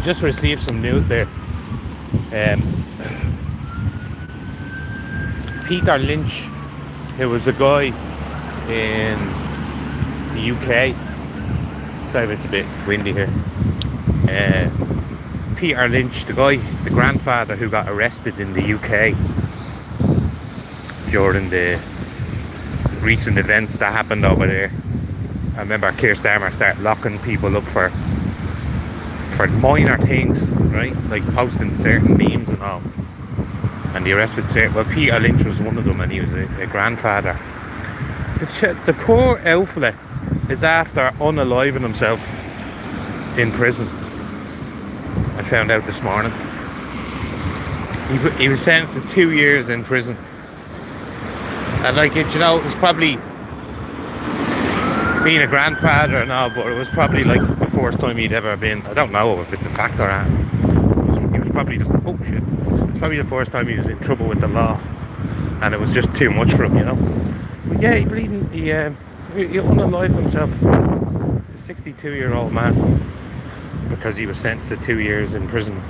just received some news there. Peter Lynch, who was a guy in the UK. Sorry if it's a bit windy here. Peter Lynch, the grandfather who got arrested in the UK during the recent events that happened over there. I remember Keir Starmer started locking people up for minor things, right? Like posting certain memes and all. And he arrested certain... Well, Peter Lynch was one of them, and he was a grandfather. The poor outfit is after unaliving himself in prison. I found out this morning. He was sentenced to 2 years in prison. And like, it was probably being a grandfather and all, but it was probably like the first time he'd ever been. I don't know if it's a fact or not. It was probably the first time he was in trouble with the law, and it was just too much for him, But yeah, he unalived himself. A 62-year-old man, because he was sentenced to 2 years in prison.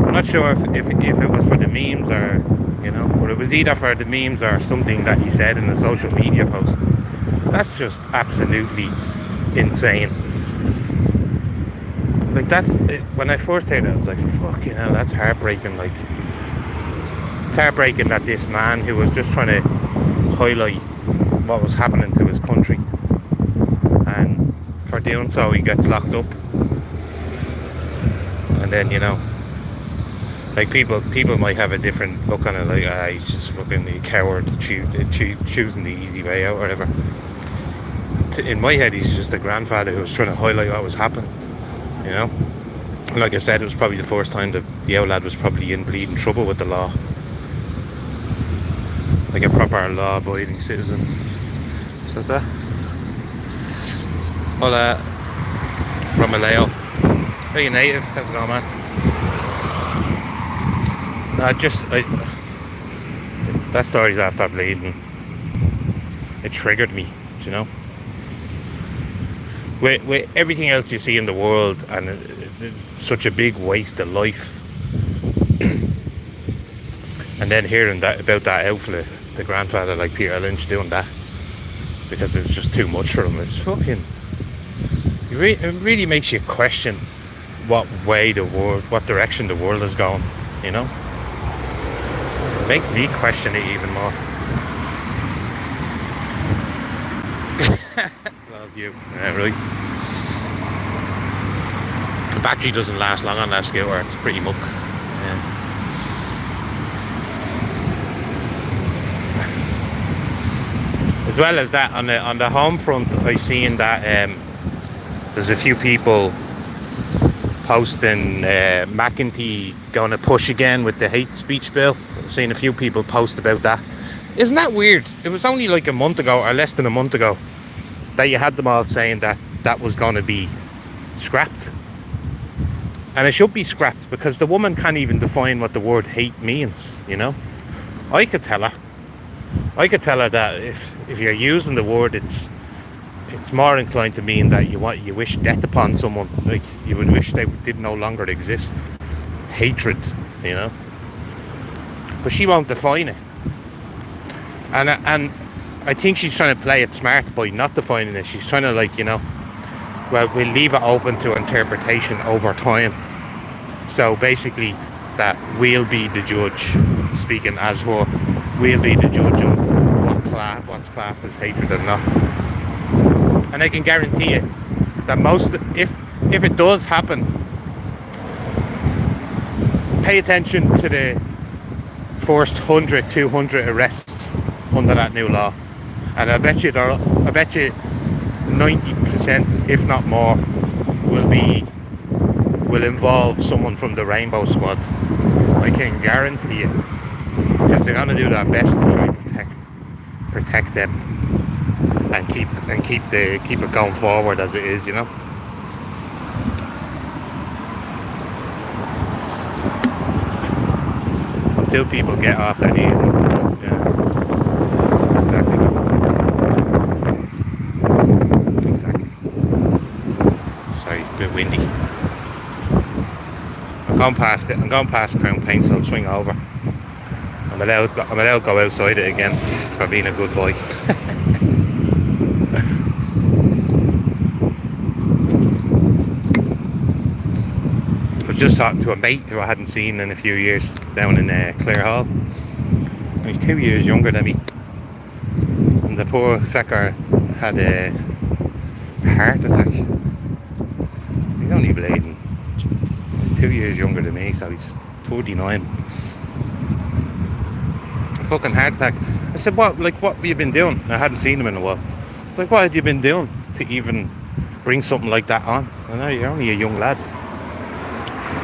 I'm not sure if it was for the memes or, but it was either for the memes or something that he said in a social media post. That's just absolutely insane. Like, that's it. When I first heard it, I was like, fucking hell, that's heartbreaking. Like, it's heartbreaking that this man who was just trying to highlight what was happening to his country, and for doing so he gets locked up. And then, like, people might have a different look on it, like, he's just fucking a coward choosing the easy way out or whatever. In my head, he's just a grandfather who was trying to highlight what was happening, Like I said, it was probably the first time that the old lad was probably in bleeding trouble with the law, like a proper law-abiding citizen. So that's that. Hola, Romaleo. Are you native? How's it going, man? That story's after bleeding. It triggered me, With everything else you see in the world, and it's such a big waste of life. And then hearing that about that outfit, the grandfather like Peter Lynch doing that, because it's just too much for him. It's fucking... It really makes you question what direction the world is going, It makes me question it even more. Love you. Yeah, right. The battery doesn't last long on that scooter. It's pretty muck. Yeah. As well as that, on the home front, I've seen that there's a few people posting McEntee going to push again with the hate speech bill. I've seen a few people post about that. Isn't that weird? It was only like a month ago, or less than a month ago, that you had them all saying that was going to be scrapped. And it should be scrapped, because the woman can't even define what the word hate means, I could tell her that if you're using the word, it's more inclined to mean that you wish death upon someone, like you would wish they did no longer exist. Hatred, But she won't define it. And I think she's trying to play it smart by not defining it. She's trying to, well, we'll leave it open to interpretation over time. So basically, that we'll be the judge, speaking as her, we'll be the judge of what's classed as hatred and not. And I can guarantee you that if it does happen, pay attention to the first 100, 200 arrests under that new law, and I bet you 90%, if not more, will involve someone from the Rainbow Squad. I can guarantee you, because they're gonna do their best to try and protect them and keep it going forward as it is, Until people get off their knees. Yeah. Exactly. Sorry, a bit windy. I'm going past it. I'm going past Crown Paint, so I'll swing over. I'm allowed to go outside it again for being a good boy. I was just talking to a mate who I hadn't seen in a few years down in Clare Hall. He's 2 years younger than me. And the poor fecker had a heart attack. He's only bleeding. 2 years younger than me, so he's 49. A fucking heart attack. I said, what have you been doing? I hadn't seen him in a while. It's like, what had you been doing to even bring something like that on? I know you're only a young lad.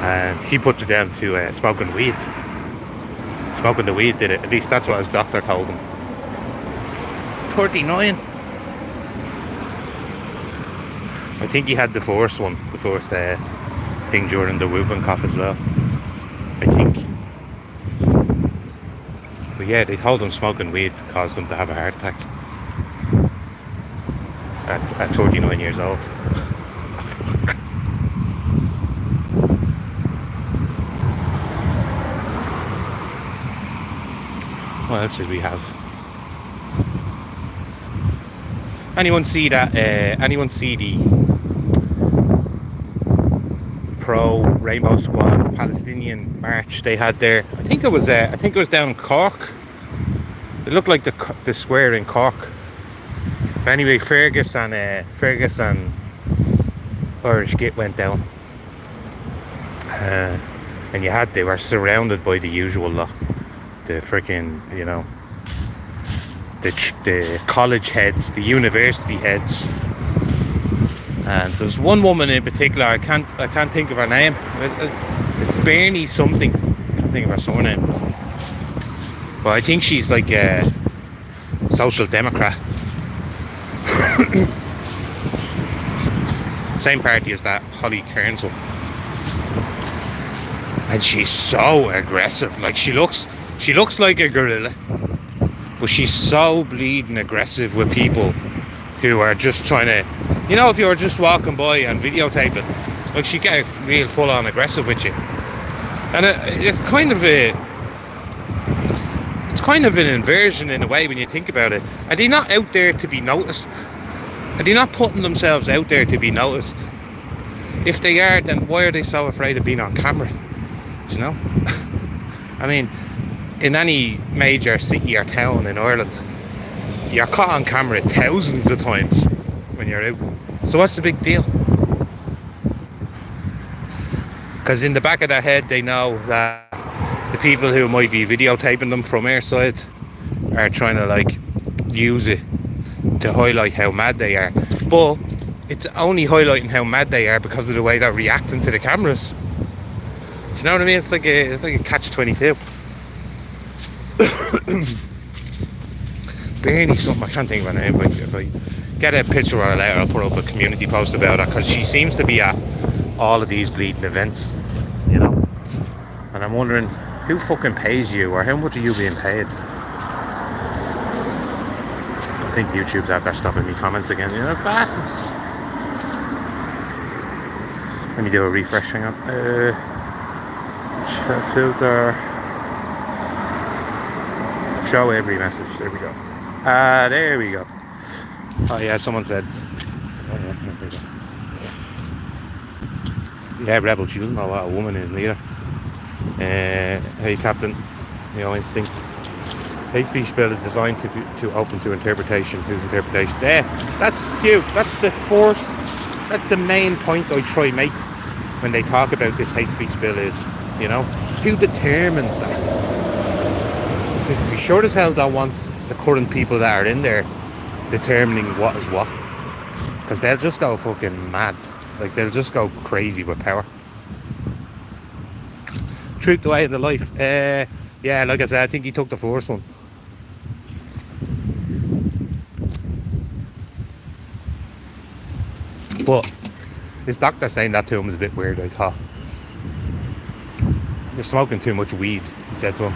And he puts it down to smoking weed. Smoking the weed did it. At least that's what his doctor told him. 39. I think he had the first thing during the whooping cough as well. I think. But yeah, they told him smoking weed caused him to have a heart attack. At 39 years old. What else did we have? Anyone see that? Anyone see the pro Rainbow Squad Palestinian march they had there? I think it was down in Cork. It looked like the square in Cork. But anyway, Fergus and Irish Git went down, and they were surrounded by the usual lot. The freaking, the college heads, the university heads, and there's one woman in particular. I can't think of her name. Bernie something. I can't think of her surname. But I think she's like a social democrat. Same party as that Holly Cairnsell. And she's so aggressive. Like she looks like a gorilla, but she's so bleeding aggressive with people who are just trying to, if you're just walking by and videotaping, like she get real full on aggressive with you. And it's kind of an inversion in a way when you think about it. Are they not out there to be noticed? Are they not putting themselves out there to be noticed? If they are, then why are they so afraid of being on camera? Do you know? I mean, in any major city or town in Ireland, you're caught on camera thousands of times when you're out. So what's the big deal? Because in the back of their head, they know that the people who might be videotaping them from our side are trying to use it to highlight how mad they are. But it's only highlighting how mad they are because of the way they're reacting to the cameras. Do you know what I mean? It's like a catch-22. Bernie something, I can't think of her name. If I get a picture or a letter, I'll put up a community post about her, because she seems to be at all of these bleeding events, and I'm wondering who fucking pays you, or how much are you being paid? I think YouTube's out there stopping me comments again, bastards. Let me do a refresh, hang on. Filter, show every message. There we go. There we go. Oh yeah, someone said. Yeah, Rebel. She doesn't know what a woman is neither. Hey, Captain. Instinct. Hate speech bill is designed to open to interpretation. Whose interpretation? There. That's cute. That's the main point I try make when they talk about this hate speech bill is, who determines that? We sure as hell don't want the current people that are in there determining what is what, because they'll just go fucking mad. They'll just go crazy with power. Truth, the way of the life. Yeah, like I said, I think he took the first one. But his doctor saying that to him was a bit weird, I thought. You're smoking too much weed, he said to him.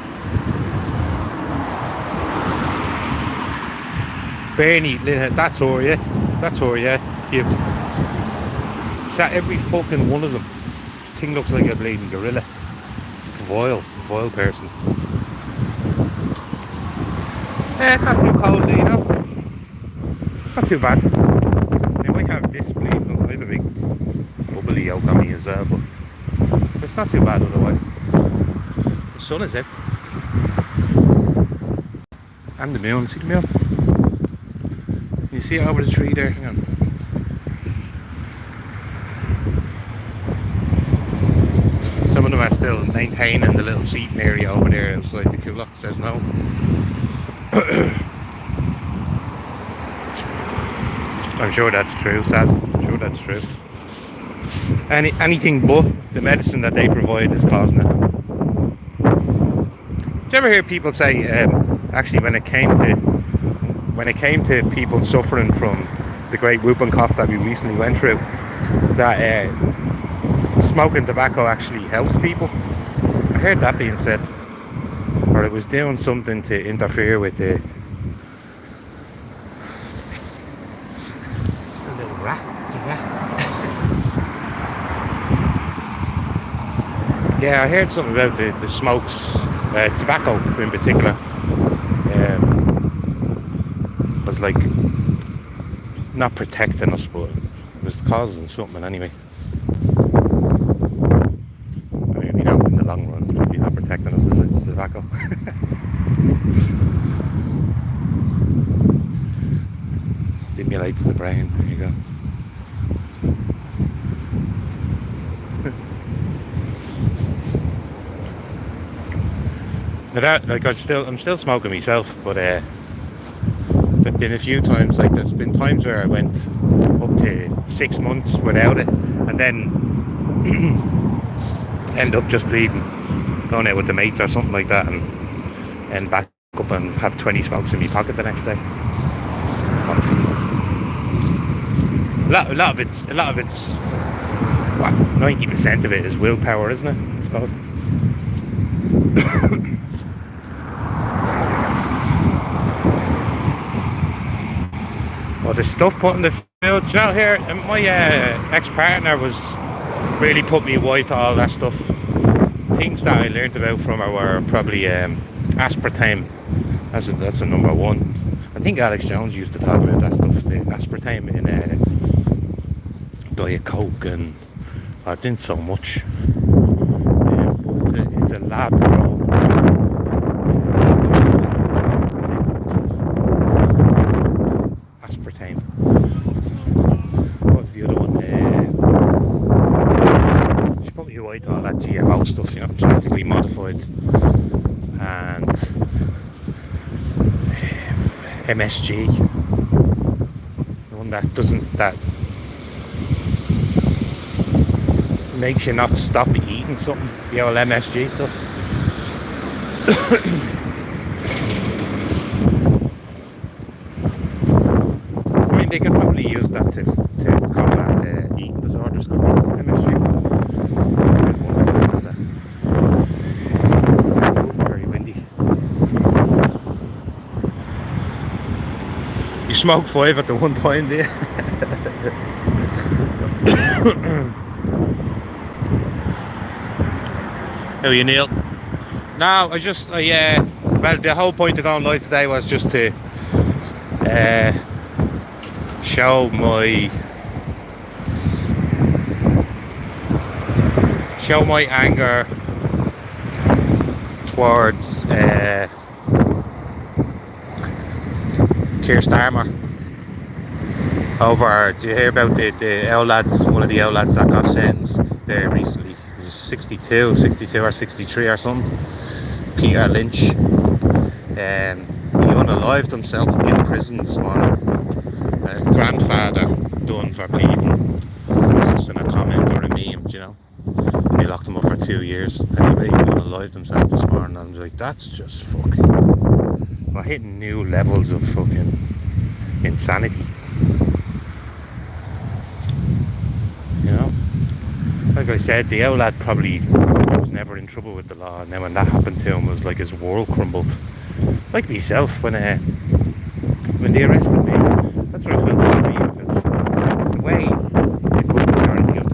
Bernie, that's her, yeah. That's her, yeah. Cute. Shot every fucking one of them. Thing looks like a bleeding gorilla. Vile person. Yeah, it's not too cold, you know. It's not too bad. They might have this bleeding. I have a big bubbly yolk on me as well, but it's not too bad otherwise. The sun is out. And the moon. See the moon? You see it over the tree there? Hang on. Some of them are still maintaining the little seating area over there outside the Kulaks. There's no. I'm sure that's true, Saz. I'm sure that's true. Anything but the medicine that they provide is causing it. Do you ever hear people say, actually, when it came to people suffering from the great whooping cough that we recently went through, that smoking tobacco actually helps people? I heard that being said, or it was doing something to interfere with the. A little rat. It's a rat. Yeah, I heard something about the smokes, tobacco in particular. Was like not protecting us, but it was causing something anyway. I mean, you know, in the long run, it's probably not protecting us, is it? The tobacco. Stimulates the brain. There you go. Like I'm still smoking myself, but there've been a few times, like there's been times where I went up to 6 months without it, and then end up just bleeding, going out with the mates or something like that, and back up and have 20 smokes in my pocket the next day. Honestly, a lot of it's what, 90% of it is willpower, isn't it? I suppose. Well, the stuff put in the field, you know, here, my ex-partner was really put me away to all that stuff. Things that I learned about from her were probably aspartame. That's a number one. I think Alex Jones used to talk about that stuff, the aspartame in Diet Coke, and it's in so much. But it's a lab grown. Aspartame. What was the other one? She put me away to all that GMO stuff, you know, genetically modified, and MSG. The one that makes you not stop eating something. The old MSG stuff. I mean, they could probably use that to combat eating disorders. MSG. Very windy. You smoke 5 at the one time, do you? How are you, Neil? No, well, the whole point of going live today was just to show my anger towards Keir Starmer over. Do you hear about the old lads? One of the old lads that got sentenced there recently. He was 62 or 63 or something. Peter Lynch. He unalived himself in prison this morning. Grandfather done for bleeding, posting a comment or a meme, you know. They locked him up for 2 years. Anyway, he unalived himself this morning. I'm like, that's just fucking. We're hitting new levels of fucking insanity. You know? Like I said, the old lad probably was never in trouble with the law, and then when that happened to him, it was like his world crumbled. Like myself, when they arrested me, that's what I felt like me, because the way the good majority of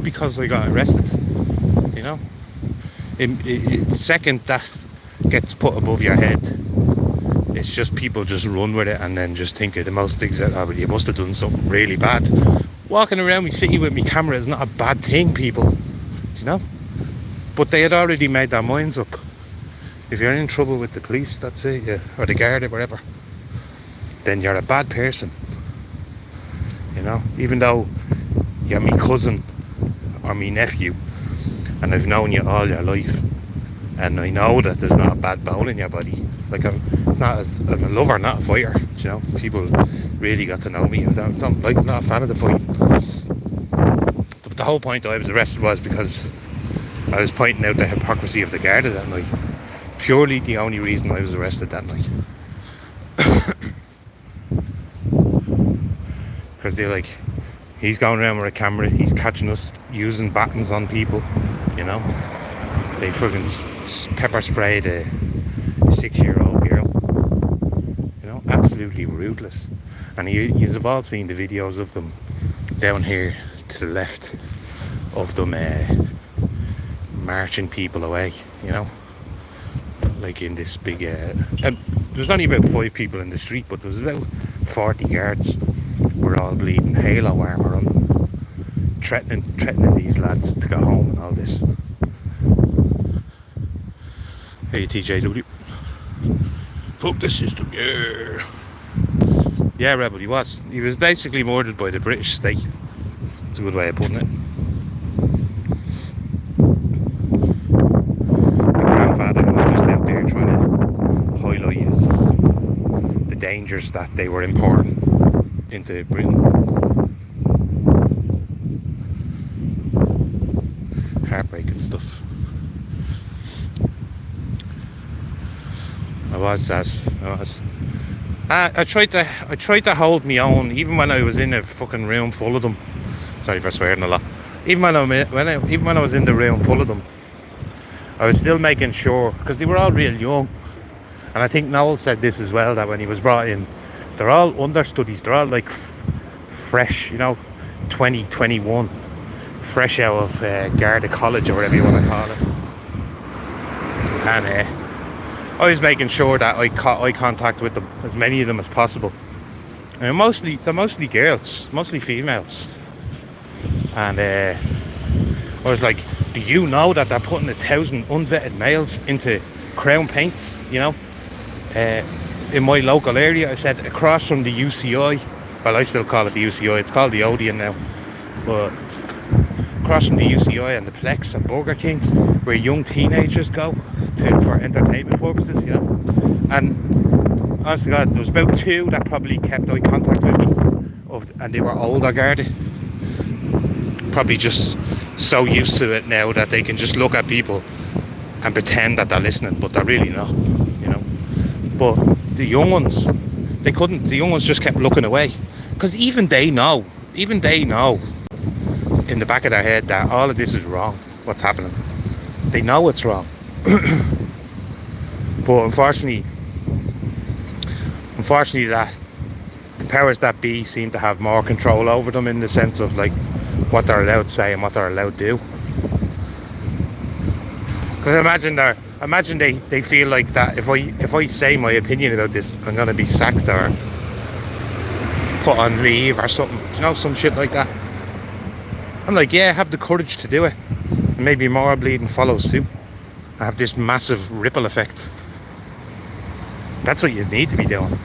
because I got arrested, you know. The second that gets put above your head, it's just people just run with it and then just think of the most things that, oh, well, you must have done something really bad. Walking around my city with my camera is not a bad thing, people, you know. But they had already made their minds up. If you're in trouble with the police, that's it, yeah, or the guard or whatever, then you're a bad person, you know. Even though you're my cousin or my nephew and I've known you all your life, and I know that there's not a bad bone in your body. Like, I'm a lover, not a fighter, you know. People really got to know me. I'm not a fan of the fight. But the whole point I was arrested was because I was pointing out the hypocrisy of the Garda that night. Purely the only reason I was arrested that night. Because they're like, he's going around with a camera, he's catching us using batons on people, you know. They fucking pepper sprayed a 6-year-old girl, you know, absolutely ruthless. And you've all seen the videos of them down here to the left of them marching people away, you know, like in this big there's only about 5 people in the street, but there was about 40 guards. We're all bleeding, halo armour on them, threatening these lads to go home and all this. Hey TJW, fuck the system, yeah. Yeah, Rebel, he was basically murdered by the British state. It's a good way of putting it. My grandfather was just out there trying to highlight the dangers that they were importing into Britain. Heartbreaking stuff. I tried to hold my own, even when I was in a fucking room full of them. Sorry for swearing a lot. Even when I was in the room full of them, I was still making sure, because they were all real young. And I think Noel said this as well, that when he was brought in, they're all understudies. They're all like fresh, you know, 20, 21, fresh out of Garda College or whatever you want to call it. And I was making sure that I caught eye contact with them, as many of them as possible. And they're mostly girls, mostly females. And I was like, do you know that they're putting 1,000 unvetted males into crown paints, you know, in my local area? I said, across from the UCI, well, I still call it the UCI, it's called the Odeon now, but across from the UCI and the Plex and Burger King, where young teenagers go for entertainment purposes, you know. And honest to God, there was about 2 that probably kept eye contact with me, and they were older Garda, probably just so used to it now that they can just look at people and pretend that they're listening, but they're really not, you know. But the young ones, they couldn't. The young ones just kept looking away, because even they know in the back of their head that all of this is wrong, what's happening. They know it's wrong. But unfortunately that the powers that be seem to have more control over them, in the sense of like what they're allowed to say and what they're allowed to do. Because imagine they feel like that if I say my opinion about this, I'm gonna be sacked or put on leave or something, you know, some shit like that. I'm like, yeah, have the courage to do it, and maybe more bleeding follows suit. I have this massive ripple effect. That's what you need to be doing,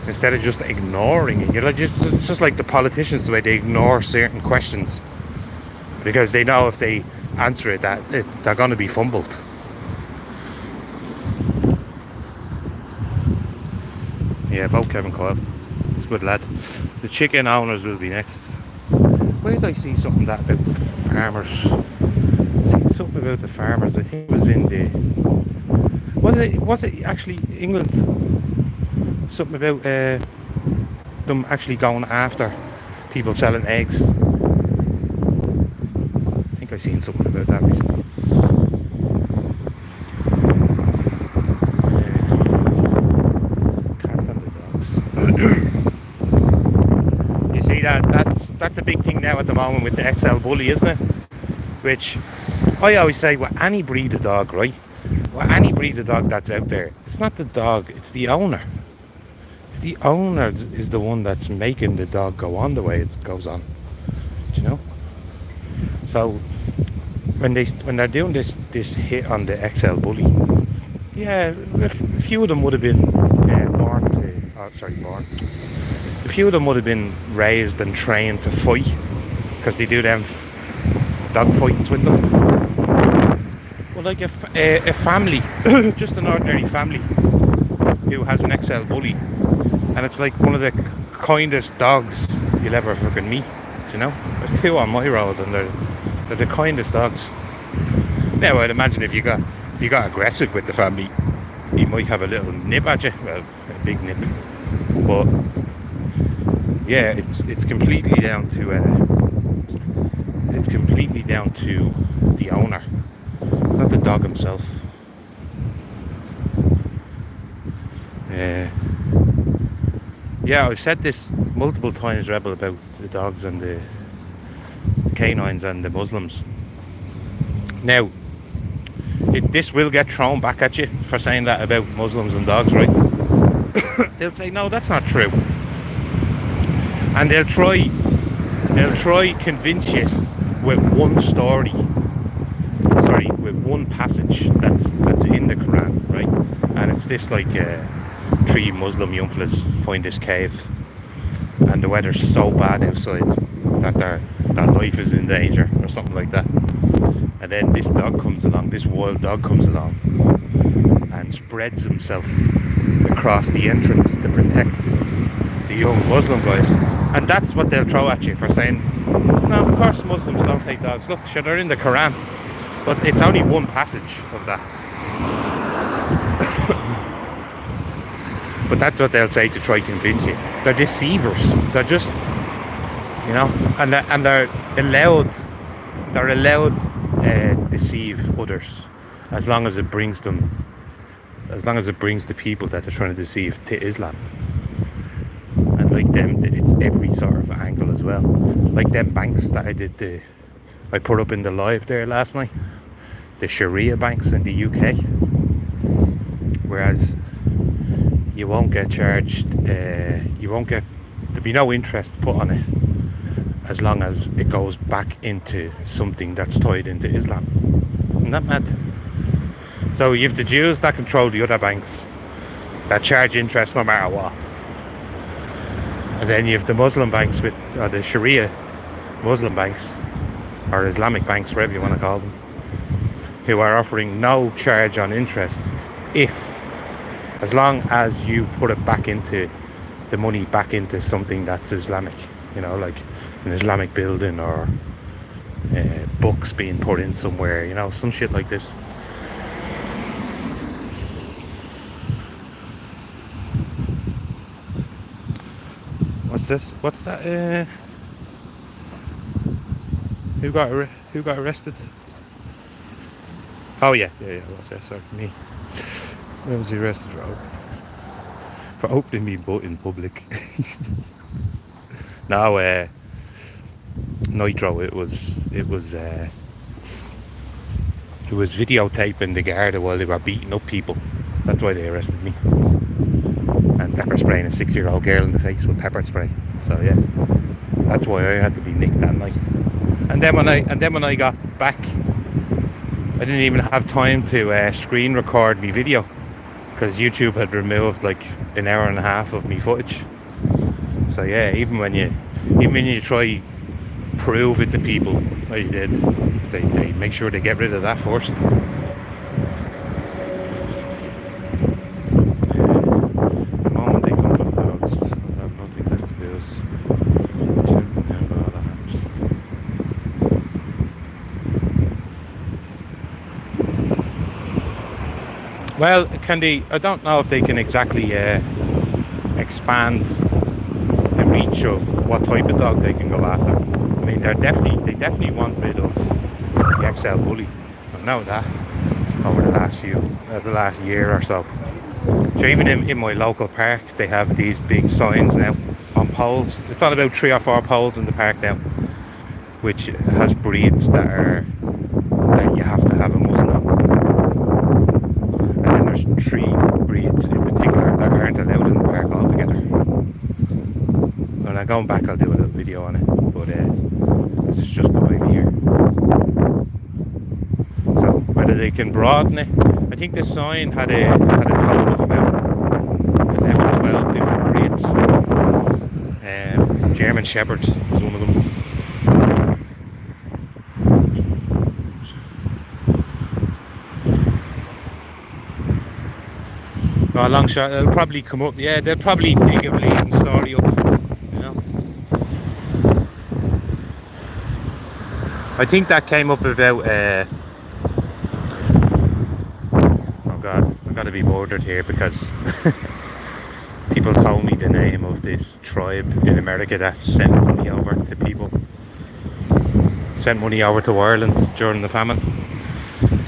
instead of just ignoring it. You're like, it's just like the politicians, the way they ignore certain questions, because they know if they answer it, they're going to be fumbled. Yeah, vote Kevin Coyle. He's a good lad. The chicken owners will be next. Where did I see something about farmers? Seen something about the farmers. I think it was in the... Was it actually England? Something about them actually going after people selling eggs. I think I seen something about that recently. Cats and the dogs. You see that's a big thing now at the moment with the XL Bully, isn't it? Which I always say, with any breed of dog, right? With any breed of dog that's out there, it's not the dog, it's the owner. It's the owner is the one that's making the dog go on the way it goes on. Do you know? So when they're doing this hit on the XL Bully, yeah, a few of them would have been born. A few of them would have been raised and trained to fight, because they do them dog fights with them. Well, like a family, just an ordinary family who has an XL Bully, and it's like one of the kindest dogs you'll ever fucking meet. You know, there's two on my road, and they're the kindest dogs. Now, I'd imagine if you got aggressive with the family, you might have a little nip at you. Well, a big nip. But yeah, it's completely down to the owner. It's not the dog himself. Yeah, I've said this multiple times, Rebel, about the dogs and the canines and the Muslims. Now, this will get thrown back at you for saying that about Muslims and dogs, right? They'll say, no, that's not true. And they'll try convince you with one story, with one passage that's in the Quran, right? And it's this, like, 3 Muslim young fellas find this cave, and the weather's so bad outside that their life is in danger, or something like that. And then this wild dog comes along and spreads himself across the entrance to protect the young Muslim guys. And that's what they'll throw at you for saying, no, of course Muslims don't take dogs. Look, sure, they're in the Quran, but it's only one passage of that. But that's what they'll say to try to convince you. They're deceivers. They're just, you know, and they're allowed deceive others, as long as it brings the people that they're trying to deceive to Islam. And like them, it's every sort of angle as well. Like them banks that I put up in the live there last night, the Sharia banks in the UK, whereas you won't get charged, there'll be no interest put on it, as long as it goes back into something that's tied into Islam. Isn't that mad? So you have the Jews that control the other banks that charge interest no matter what. And then you have the Muslim banks the Sharia Muslim banks, or Islamic banks, whatever you want to call them, who are offering no charge on interest as long as you put it back into the money back into something that's Islamic, you know, like an Islamic building, or books being put in somewhere, you know, some shit like this. What's this? What's that? Who got arrested? Oh yeah. What's that? Sorry, me. Where was he arrested for opening me boat in public? No, Nitro. It was videotaping the Garda while they were beating up people. That's why they arrested me. And pepper spraying a 6-year-old girl in the face with pepper spray. So yeah, that's why I had to be nicked that night. And then when I got back, I didn't even have time to screen record me video, because YouTube had removed like an hour and a half of me footage. So yeah, even when you try prove it to people, like you did, they make sure they get rid of that first. The moment they come to the dogs, I have nothing left to lose. Well, I don't know if they can exactly expand the reach of what type of dog they can go after. I mean, they definitely want rid of the XL Bully. I know that over the last year or so. So even in my local park, they have these big signs now on poles. It's on about 3 or 4 poles in the park now, which has breeds that you have to have a muzzle on. And then there's 3 breeds in particular that aren't allowed in the park altogether. When I'm going back, I'll do a little video on it, but this is just behind me here. So whether they can broaden it, I think this sign had a total of about 11, 12 different breeds. German Shepherd is one of them. No, a long shot. They'll probably come up. Yeah, they'll probably dig a bleeding story up. You know. I think that came up about. Oh God, I've got to be bordered here because people told me the name of this tribe in America that sent money over to people. Sent money over to Ireland during the famine.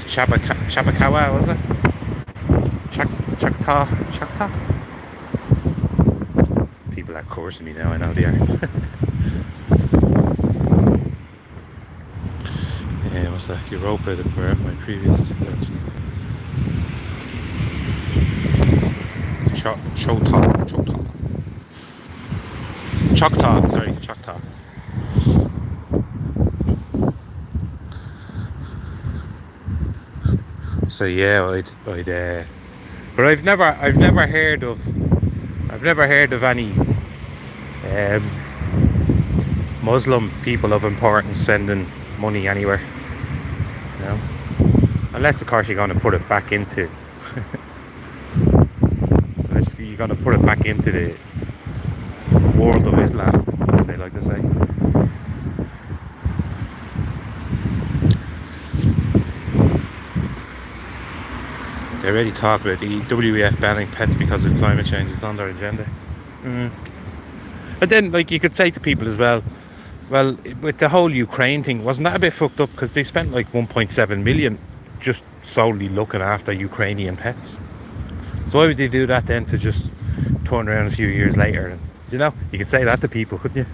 Chapakawa, was it? Choctaw? People are cursing me now, I know they are. What's that? Europa, where my previous Choctaw. So yeah, but I've never heard of any Muslim people of importance sending money anywhere. You know, unless of course you're going to put it back into, unless you're going to put it back into the world of Islam, as they like to say. They already talk about the WEF banning pets because of climate change. It's on their agenda. And then, like, you could say to people as well, with the whole Ukraine thing, wasn't that a bit fucked up? Because they spent like 1.7 million just solely looking after Ukrainian pets. So why would they do that then to just turn around a few years later? And, you know, you could say that to people, couldn't you?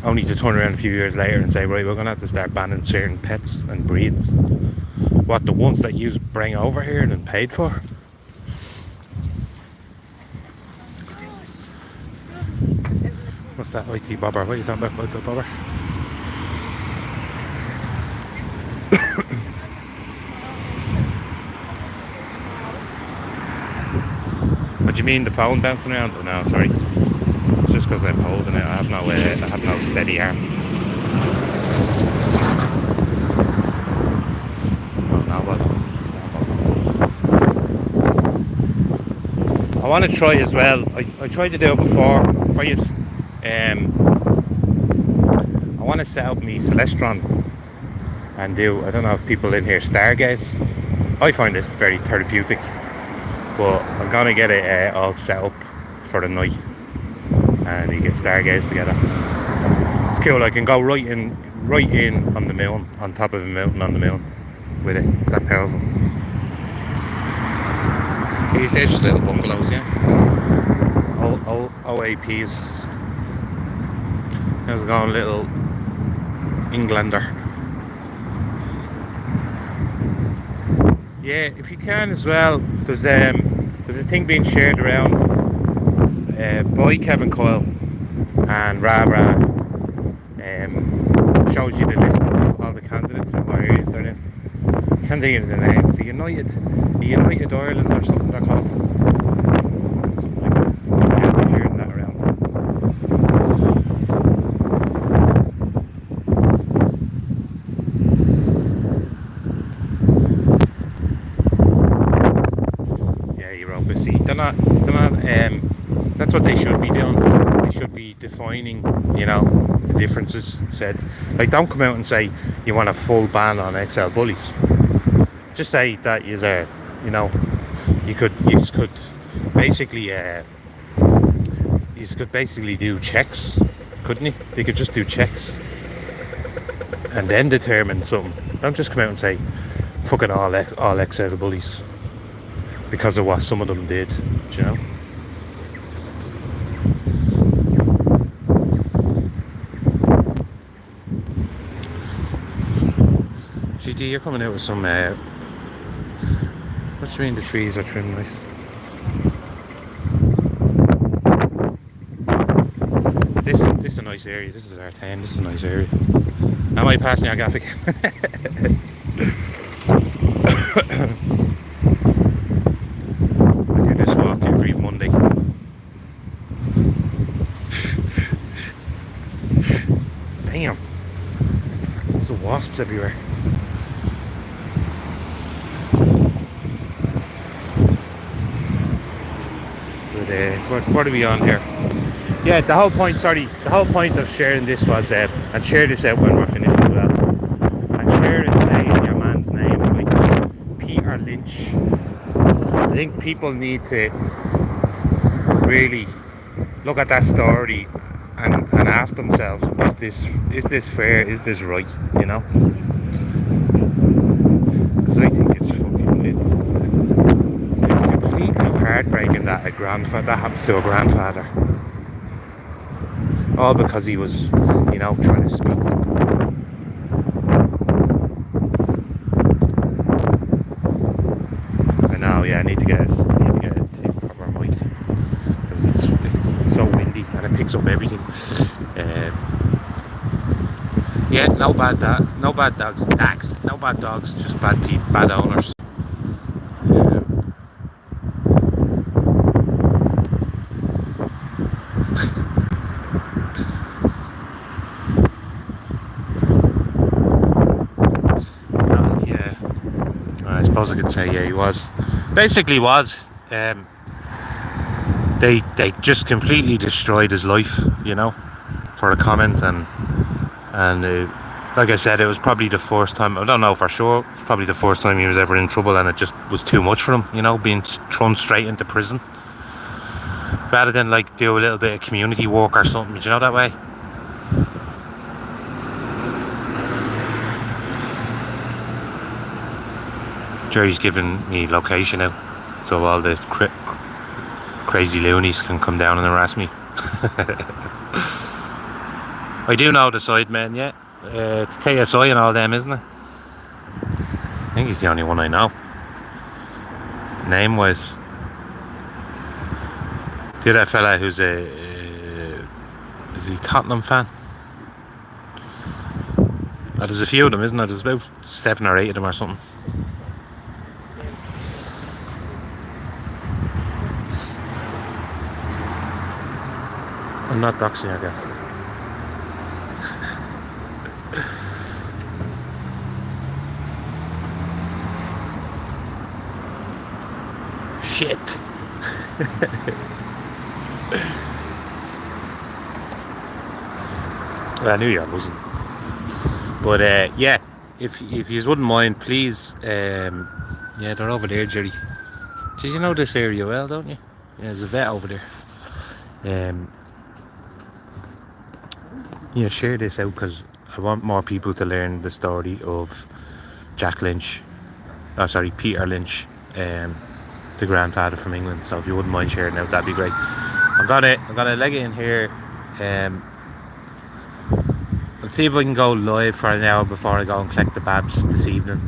Only to turn around a few years later and say, right, we're going to have to start banning certain pets and breeds. What, the ones that you bring over here and paid for? What's that IT bobber? What are you talking about, IT bobber? What do you mean, the phone bouncing around? Oh no, sorry. It's just because I'm holding it. I have no steady arm. I want to try as well. I tried to do it before for you. I want to set up my Celestron and do, I don't know if people in here stargaze. I find it very therapeutic, but I'm gonna get it all set up for the night and you get stargaze together. It's cool. I can go right in on the moon, on top of a mountain on the moon with it. It's that powerful. These are just little bungalows, yeah. OAPs. There's going little Englander. Yeah, if you can as well. There's a thing being shared around by Kevin Coyle and Ra. Shows you the list of all the candidates and what areas they're in. I can't think of the names. The United Ireland or something they're called. Something like that. Yeah, we're sharing that around. Yeah, Europa. See, they're not. That's what they should be doing. They should be defining, you know, the differences. Said, like, don't come out and say you want a full ban on XL bullies. Just say that you know, you could basically do checks, couldn't you? They could just do checks and then determine something. Don't just come out and say fuck it, all XL bullies because of what some of them did, you know. JD, you're coming out with some. What do you mean the trees are trimmed nice? This is a nice area. This is our town. This is a nice area. Am I passing your gaff again? I do this walk every Monday. Damn. There's wasps everywhere. But what are we on here? Yeah, the whole point of sharing this was, and share this out when we're finished as well, and share it saying your man's name, like Peter Lynch. I think people need to really look at that story and ask themselves, is this fair, is this right, you know? Because I think it's completely heartbreaking that that happens to a grandfather. All because he was, you know, trying to speak up. I know, yeah, I need to get a proper mic because it's so windy and it picks up everything. Yeah, no bad dogs, just bad owners. I suppose I could say, yeah, he was. Basically was. They just completely destroyed his life, you know, for a comment, and like I said, it was probably the first time, I don't know for sure, it was probably the first time he was ever in trouble, and it just was too much for him, you know, being thrown straight into prison. Rather than like do a little bit of community work or something, you know, that way. Jerry's giving me location now, so all the crazy loonies can come down and harass me. I do know the side man, yeah. It's KSI and all them, isn't it? I think he's the only one I know. Name-wise. The other fella who's is he Tottenham fan? Oh, there's a few of them, isn't there? There's about 7 or 8 of them or something. I'm not doxing, I guess. Shit. Well, I knew you wasn't. But yeah, if you wouldn't mind, please. Yeah, they're over there, Jerry. Did you know this area well, don't you? Yeah, there's a vet over there. Yeah, share this out because I want more people to learn the story of Peter Lynch, the grandfather from England. So if you wouldn't mind sharing out, that'd be great. I'm gonna leg it in here. Let's see if I can go live for an hour before I go and collect the babs this evening.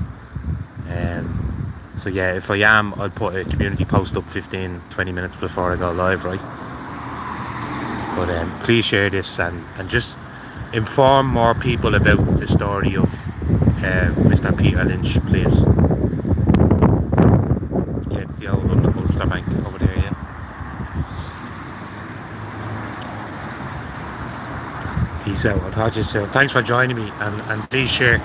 So yeah, if I am, I'll put a community post up 15-20 minutes before I go live, right? But please share this and just inform more people about the story of Mr. Peter Lynch, please. Yeah, it's the old Ulster Bank over there, yeah. Peace out. I'll talk to you soon. Thanks for joining me, and please share.